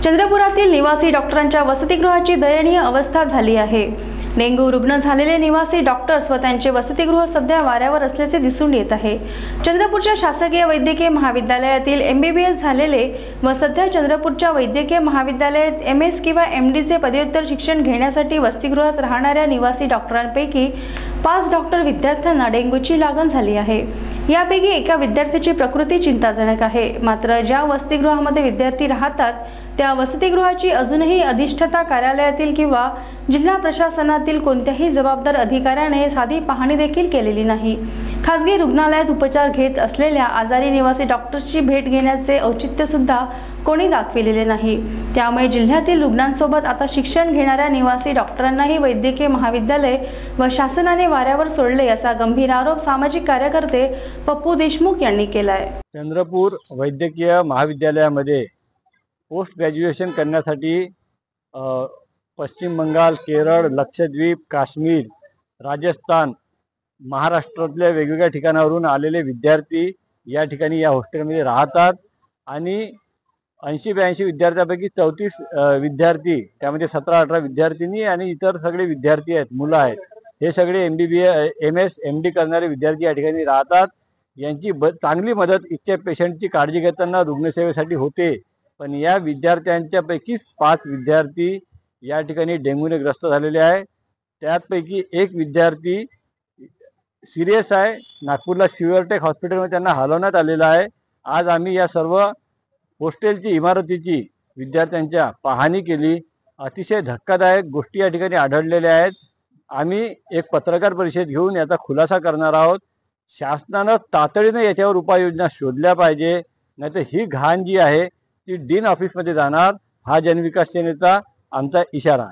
चंद्रपुरातील निवासी डॉक्टरांच्या वसतिगृहाची दयनीय अवस्था झाली आहे। डेंग्यू रुग्ण झालेले निवासी डॉक्टर्स व त्यांचे वसतिगृह सध्या वाऱ्यावर असल्याचे दिसून येत आहे। चंद्रपूरच्या शासकीय वैद्यकीय महाविद्यालयातील MBBS झालेले व सध्या चंद्रपूरच्या वैद्यकीय महाविद्यालयात MS किंवा MD चे पदव्युत्तर शिक्षण घेण्यासाठी वसतिगृहात राहणाऱ्या निवासी डॉक्टरांपैकी 5 डॉक्टर विद्यार्थ्यांना डेंग्यूची लागण झाली आहे। यापैकी एका विद्यार्थ्याची प्रकृती चिंताजनक आहे। मात्र ज्या वसतिगृहामध्ये विद्यार्थी राहतात त्या वसतिगृहाची अजूनही अधिष्ठाता कार्यालयातील किंवा जिल्हा प्रशासनातील कोणत्याही जबाबदार अधिकाऱ्याने साधी पाहणी देखील केलेली नाही। खासगी रुग्णालयात उपचार घेत असलेल्या आजारी निवासी डॉक्टर्सची भेट घेण्याचे औचित्य सुद्धा कोणी दाखविलेले नाही। त्यामुळे जिल्ह्यातील रुग्णांसोबत आता शिक्षण घेणाऱ्या निवासी डॉक्टरांनाही वैद्यकीय महाविद्यालय व शासनाने वाऱ्यावर सोडले असा गंभीर आरोप सामाजिक कार्यकर्ते पप्पू देशमुख यांनी केला आहे। चंद्रपूर वैद्यकीय महाविद्यालयामध्ये पोस्ट ग्रॅज्युएशन करण्यासाठी पश्चिम बंगाल, केरळ, लक्षद्वीप, काश्मीर, राजस्थान, महाराष्ट्रातल्या वेगवेगळ्या ठिकाणावरून आलेले विद्यार्थी या ठिकाणी या हॉस्टेलमध्ये राहतात आणि 80-82 विद्यार्थ्यांपैकी 34 विद्यार्थी, त्यामध्ये 17-18 विद्यार्थिनी आणि इतर सगळे विद्यार्थी आहेत, मुलं आहेत। हे सगळे MBBS, MS, MD करणारे विद्यार्थी या ठिकाणी राहतात। यांची चांगली मदत इच्छा पेशंटची काळजी घेताना रुग्णसेवेसाठी होते, पण या विद्यार्थ्यांच्या पैकी 5 विद्यार्थी या ठिकाणी डेंग्यूने ग्रस्त झालेले आहे। त्यापैकी एक विद्यार्थी सिरियस आहे, नागपूरला सिव्हिअरटेक हॉस्पिटलमध्ये त्यांना हलवण्यात आलेला आहे। आज आम्ही या सर्व हॉस्टेलची इमारतीची विद्यार्थ्यांच्या पाहणी केली। अतिशय धक्कादायक गोष्टी या ठिकाणी आढळलेल्या आहेत। आम्ही एक पत्रकार परिषद घेऊन याचा खुलासा करणार आहोत। शासनाने तातडीने याच्यावर उपाययोजना शोधल्या पाहिजे, नाहीतर ही घाण जी आहे ती डीन ऑफिसमध्ये जाणार, हा जनविकास सेनेचा आमचा इशारा आहे।